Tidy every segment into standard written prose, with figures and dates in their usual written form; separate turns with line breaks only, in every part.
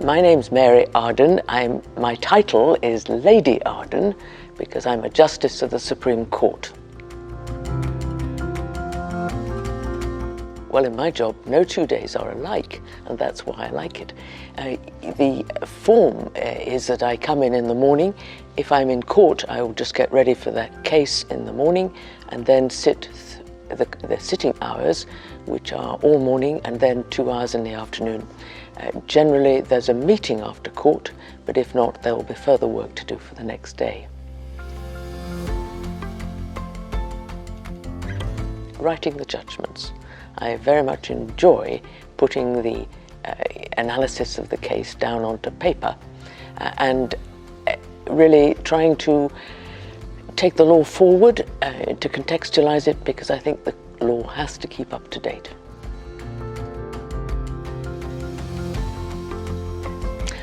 My name's Mary Arden. My title is Lady Arden because I'm a Justice of the Supreme Court. Well, in my job, no 2 days are alike, and that's why I like it. The form is that I come in the morning. If I'm in court, I will just get ready for that case in the morning and then sit the sitting hours, which are all morning, and then 2 hours in the afternoon. Generally, there's a meeting after court, but if not, there will be further work to do for the next day. Writing the judgments. I very much enjoy putting the analysis of the case down onto paper and really trying to take the law forward, to contextualize it, because I think the law has to keep up to date.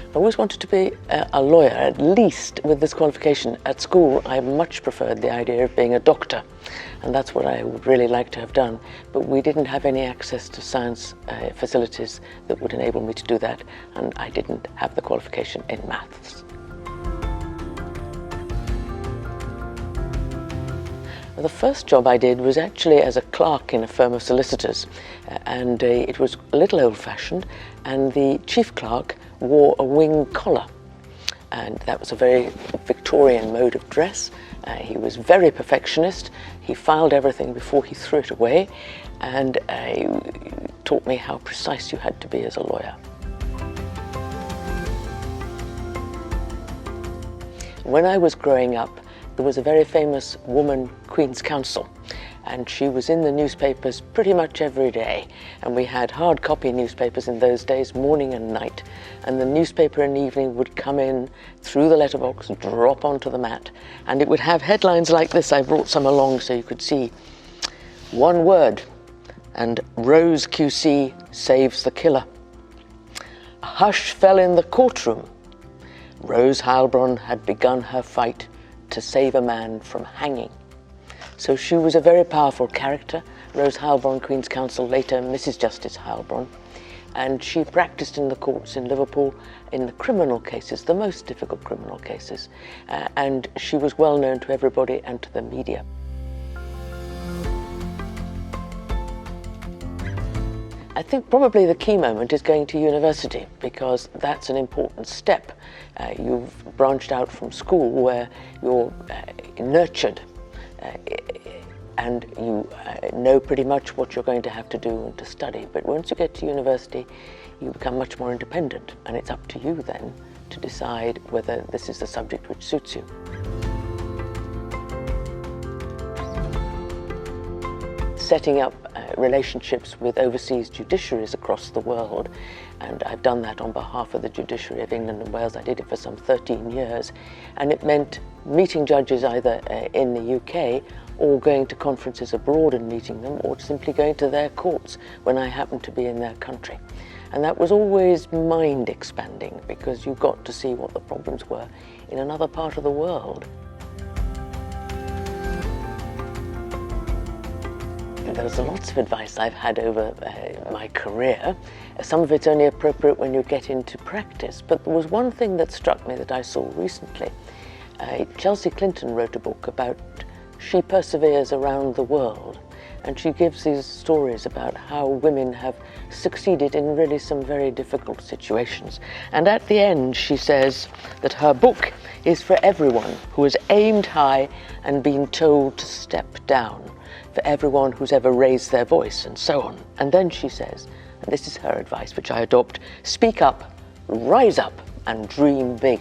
I always wanted to be a lawyer, at least with this qualification. At school, I much preferred the idea of being a doctor, and that's what I would really like to have done. But we didn't have any access to science facilities that would enable me to do that, and I didn't have the qualification in maths. The first job I did was actually as a clerk in a firm of solicitors, and it was a little old-fashioned, and the chief clerk wore a wing collar, and that was a very Victorian mode of dress. He was very perfectionist. He filed everything before he threw it away, and taught me how precise you had to be as a lawyer. When I was growing up, there was a very famous woman Queen's Counsel, and she was in the newspapers pretty much every day, and we had hard copy newspapers in those days, morning and night, and the newspaper in the evening would come in through the letterbox, drop onto the mat, and it would have headlines like this. I brought some along so you could see. One word, and Rose QC saves the killer. A hush fell in the courtroom. Rose Heilbronn had begun her fight to save a man from hanging. So she was a very powerful character, Rose Heilbronn, Queen's Counsel, later Mrs. Justice Heilbronn, and she practiced in the courts in Liverpool in the criminal cases, the most difficult criminal cases, and she was well known to everybody and to the media. I think probably the key moment is going to university, because that's an important step. You've branched out from school where you're nurtured and you know pretty much what you're going to have to do and to study. But once you get to university, you become much more independent, and it's up to you then to decide whether this is the subject which suits you. Setting up relationships with overseas judiciaries across the world, and I've done that on behalf of the judiciary of England and Wales. I did it for some 13 years, and it meant meeting judges either in the UK or going to conferences abroad and meeting them, or simply going to their courts when I happened to be in their country. And that was always mind expanding, because you got to see what the problems were in another part of the world. There's lots of advice I've had over my career. Some of it's only appropriate when you get into practice, but there was one thing that struck me that I saw recently. Chelsea Clinton wrote a book about She Perseveres Around the World, and she gives these stories about how women have succeeded in really some very difficult situations. And at the end she says that her book is for everyone who has aimed high and been told to step down, for everyone who's ever raised their voice, and so on. And then she says, and this is her advice which I adopt, speak up, rise up, and dream big.